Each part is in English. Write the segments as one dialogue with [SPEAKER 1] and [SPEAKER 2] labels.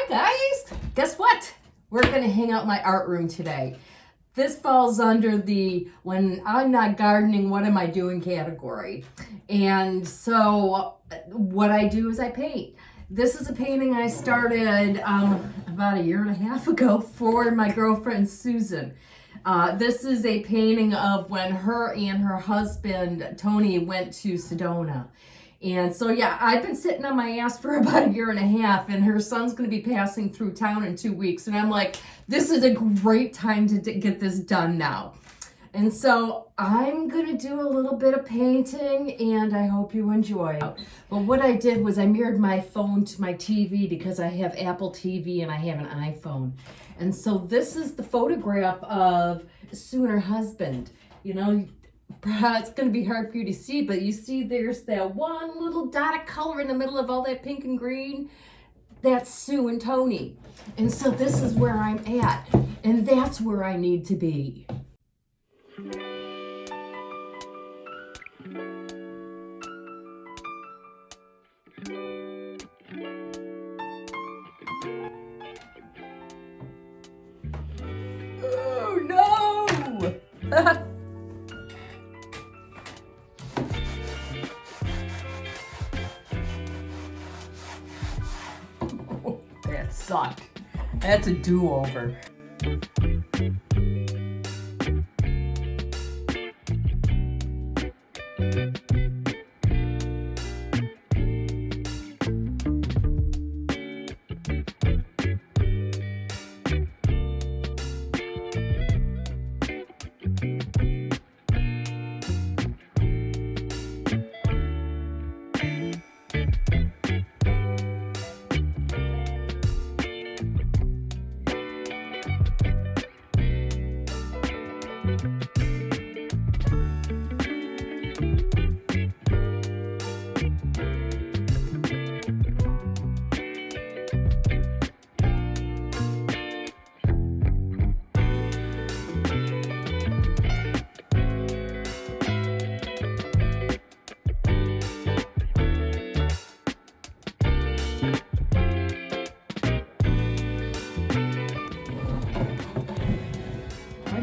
[SPEAKER 1] Hi guys! Guess what? We're gonna hang out in my art room today. This falls under the when I'm not gardening, what am I doing category. And so what I do is I paint. This is a painting I started about a year and a half ago for my girlfriend Susan. This is a painting of when her and her husband Tony went to Sedona. And so, yeah, I've been sitting on my ass for about a year and a half, and her son's going to be passing through town in 2 weeks. And I'm like, this is a great time to get this done now. And so I'm going to do a little bit of painting, and I hope you enjoy it. But what I did was I mirrored my phone to my TV because I have Apple TV and I have an iPhone. And so this is the photograph of Sue and her husband. You know, it's going to be hard for you to see, but you see there's that one little dot of color in the middle of all that pink and green. That's Sue and Tony. And so this is where I'm at, and that's where I need to be. Oh no! That sucked. That's a do-over.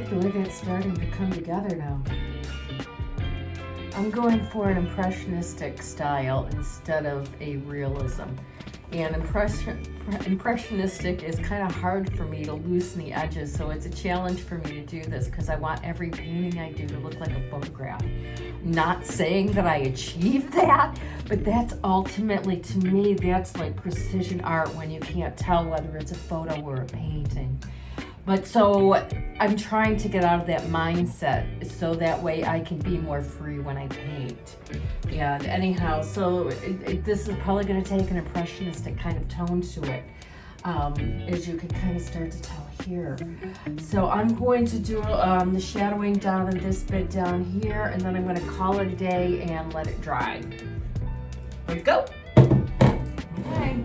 [SPEAKER 1] The way that's starting to come together now. I'm going for an impressionistic style instead of a realism. And impressionistic is kind of hard for me to loosen the edges, so it's a challenge for me to do this because I want every painting I do to look like a photograph. Not saying that I achieved that, but that's ultimately, to me, that's like precision art when you can't tell whether it's a photo or a painting. But so I'm trying to get out of that mindset so that way I can be more free when I paint. And anyhow, so this is probably going to take an impressionistic kind of tone to it, as you can kind of start to tell here. So I'm going to do the shadowing down in this bit down here, and then I'm going to call it a day and let it dry. Let's go. Okay.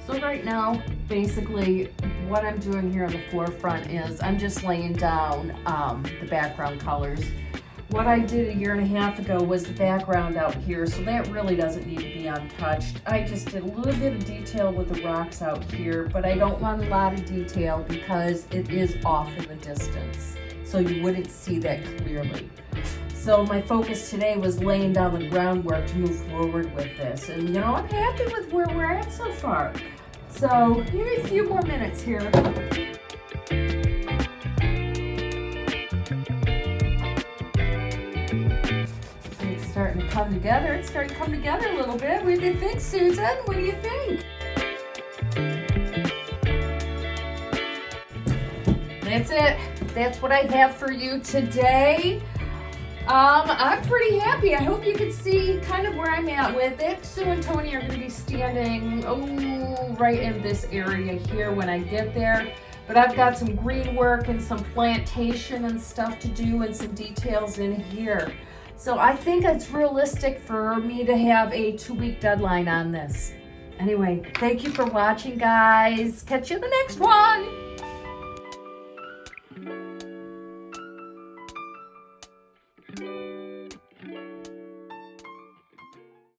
[SPEAKER 1] So right now, basically, what I'm doing here on the forefront is I'm just laying down the background colors. What I did a year and a half ago was the background out here, so that really doesn't need to be untouched. I just did a little bit of detail with the rocks out here, but I don't want a lot of detail because it is off in the distance, so you wouldn't see that clearly. So my focus today was laying down the groundwork to move forward with this. And you know, I'm happy with where we're at so far. So give me a few more minutes here. It's starting to come together. It's starting to come together a little bit. What do you think, Susan? What do you think? That's it. That's what I have for you today. I'm pretty happy. I hope you can see kind of where I'm at with it. Sue and Tony are going to be standing, right in this area here when I get there. But I've got some green work and some plantation and stuff to do and some details in here. So I think it's realistic for me to have a 2-week deadline on this. Anyway, thank you for watching, guys. Catch you in the next one.